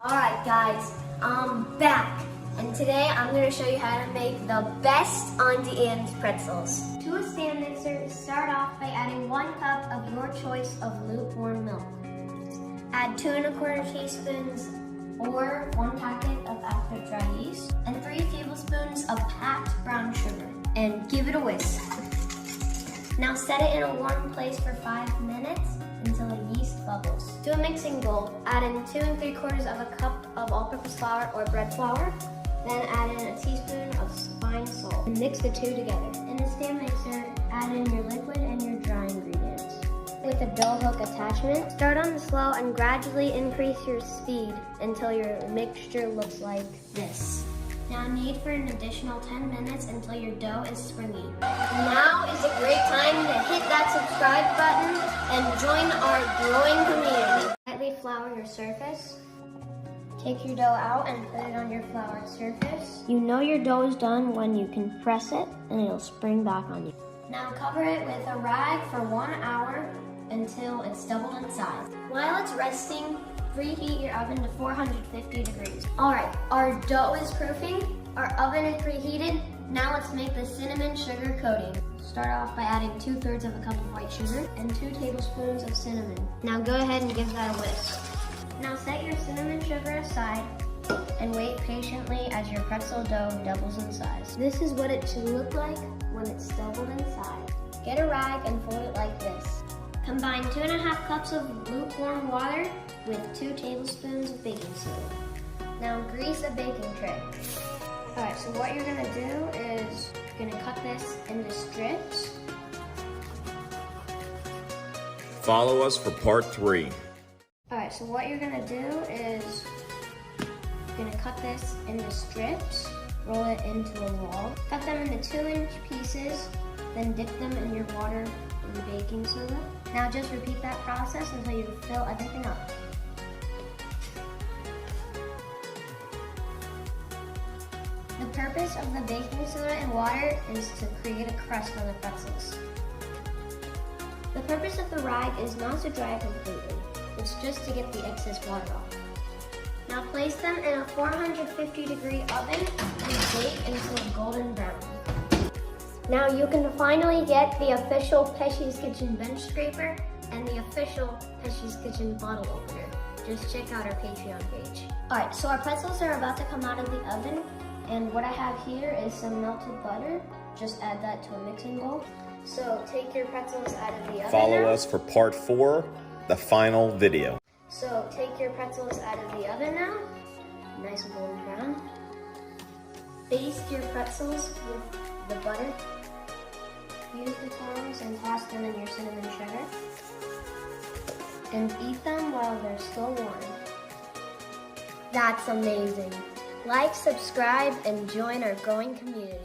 Alright guys, I'm back, and today I'm going to show you how to make the best Auntie Anne's pretzels. To a stand mixer, start off by adding 1 cup of your choice of lukewarm milk. Add 2 1/4 teaspoons or 1 packet of after dry yeast, and 3 tablespoons of packed brown sugar, and give it a whisk. Now set it in a warm place for 5 minutes until the yeast bubbles. To a mixing bowl, add in 2 3/4 of a cup of all-purpose flour or bread flour. Then add in a teaspoon of fine salt and mix the two together. In a stand mixer, add in your liquid and your dry ingredients. With a dough hook attachment, start on the slow and gradually increase your speed until your mixture looks like this. Now knead for an additional 10 minutes until your dough is springy. Now is a great time to hit that subscribe button and join our growing community. Lightly flour your surface. Take your dough out and put it on your floured surface. You know your dough is done when you can press it and it'll spring back on you. Now cover it with a rag for 1 hour until it's doubled in size. While it's resting, preheat your oven to 450 degrees. Alright, our dough is proofing, our oven is preheated. Now let's make the cinnamon sugar coating. Start off by adding 2/3 of a cup of white sugar and 2 tablespoons of cinnamon. Now go ahead and give that a whisk. Now set your cinnamon sugar aside and wait patiently as your pretzel dough doubles in size. This is what it should look like when it's doubled in size. Get a rag and fold it like this. Combine 2 1/2 cups of lukewarm water with 2 tablespoons of baking soda. Now grease a baking tray. Alright, so what you're gonna do is you're gonna cut this into strips. Follow us for part 3. Alright, so what you're gonna do is you're gonna cut this into strips, roll it into a roll, cut them into 2-inch pieces, then dip them in your water and baking soda. Now just repeat that process until you fill everything up. The purpose of the baking soda and water is to create a crust on the pretzels. The purpose of the rag is not to dry it completely. It's just to get the excess water off. Now place them in a 450-degree oven and bake until golden brown. Now you can finally get the official Pesci's Kitchen bench scraper and the official Pesci's Kitchen bottle opener. Just check out our Patreon page. Alright, so our pretzels are about to come out of the oven, and what I have here is some melted butter. Just add that to a mixing bowl. So take your pretzels out of the oven. Follow us for part 4, the final video. So take your pretzels out of the oven now. Nice and golden brown. Baste your pretzels with the butter. Use the tongs and toss them in your cinnamon sugar. And eat them while they're still warm. That's amazing. Like, subscribe, and join our growing community.